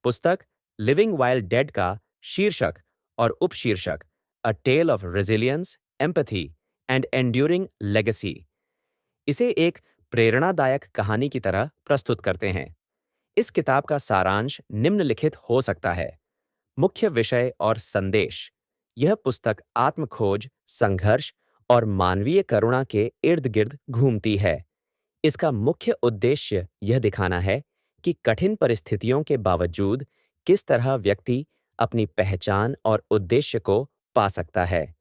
पुस्तक living while dead का शीर्षक और उपशीर्षक a tale of resilience, empathy and enduring legacy इसे एक प्रेरणादायक कहानी की तरह प्रस्तुत करते हैं। इस किताब का सारांश निम्नलिखित हो सकता है। मुख्य विषय और संदेश। यह पुस्तक आत्मखोज, संघर्ष और मानवीय करुणा के इर्द-गिर्द घूमती है। इसका मुख्य उद्देश्य यह दिखाना है कि कठिन परिस्थितियों के बावजूद किस तरह व्यक्ति अपनी पहचान और उद्देश्य को पा सकता है।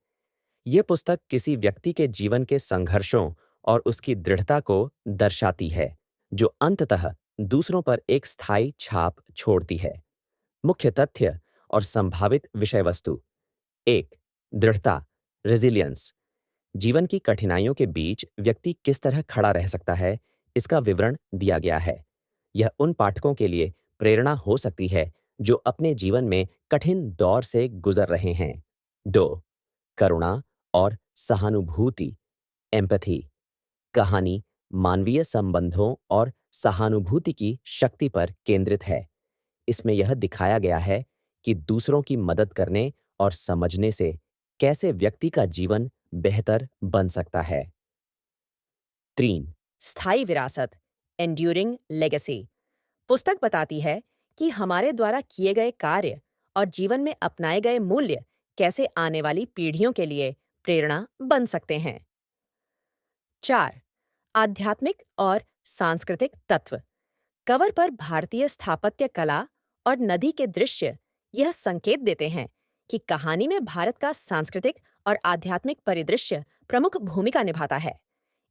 यह पुस्तक किसी व्यक्ति के जीवन के संघर्षों और उसकी दृढ़ता को दर्शाती है, जो अंततः दूसरों पर एक स्थायी छाप छोड़ती है। मुख्य तथ्य और संभावित विषय वस्तु। 1. दृढ़ता, रेजिलियंस। जीवन की कठिनाइयों के बीच व्यक्ति किस तरह खड़ा रह सकता है, इसका विवरण दिया गया है। यह उन पाठकों के लिए प्रेरणा हो सकती है जो अपने जीवन में कठिन दौर से गुजर रहे हैं। 2. करुणा और सहानुभूति, एम्पैथी। कहानी मानवीय संबंधों और सहानुभूति की शक्ति पर केंद्रित है। इसमें यह दिखाया गया है कि दूसरों की मदद करने और समझने से कैसे व्यक्ति का जीवन बेहतर बन सकता है। 3. स्थायी विरासत, एंड्यूरिंग लेगेसी। पुस्तक बताती है कि हमारे द्वारा किए गए कार्य और जीवन में अपनाए गए मूल्य कैसे आने वाली पीढ़ियों के लिए प्रेरणा बन सकते हैं। 4. आध्यात्मिक और सांस्कृतिक तत्व। कवर पर भारतीय स्थापत्य कला और नदी के दृश्य यह संकेत देते हैं कि कहानी में भारत का सांस्कृतिक और आध्यात्मिक परिदृश्य प्रमुख भूमिका निभाता है।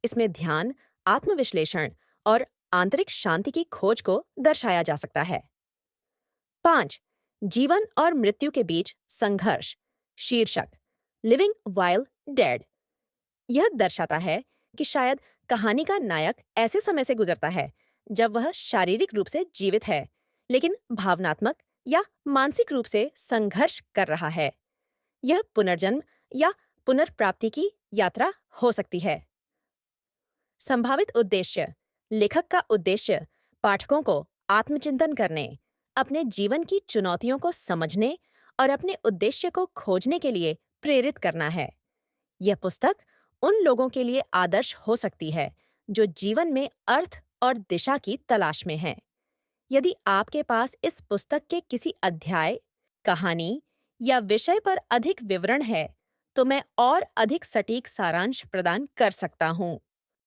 इसमें ध्यान, आत्मविश्लेषण और आंतरिक शांति की खोज को दर्शाया जा सकता है। 5. जीवन और मृत्यु के बीच संघर्ष, शीर्षक लिविंग वाइल डेड। यह दर्शाता है कि शायद कहानी का नायक ऐसे समय से गुजरता है जब वह शारीरिक रूप से जीवित है, लेकिन भावनात्मक या मानसिक रूप से संघर्ष कर रहा है। यह पुनर्जन्म या पुनर्प्राप्ति की यात्रा हो सकती है। संभावित उद्देश्य। लेखक का उद्देश्य पाठकों को आत्मचिंतन करने, अपने जीवन की चुनौतियों को समझने और अपने उद्देश्य को खोजने के लिए प्रेरित करना है। यह पुस्तक उन लोगों के लिए आदर्श हो सकती है जो जीवन में अर्थ और दिशा की तलाश में हैं। यदि आपके पास इस पुस्तक के किसी अध्याय, कहानी या विषय पर अधिक विवरण है, तो मैं और अधिक सटीक सारांश प्रदान कर सकता हूँ।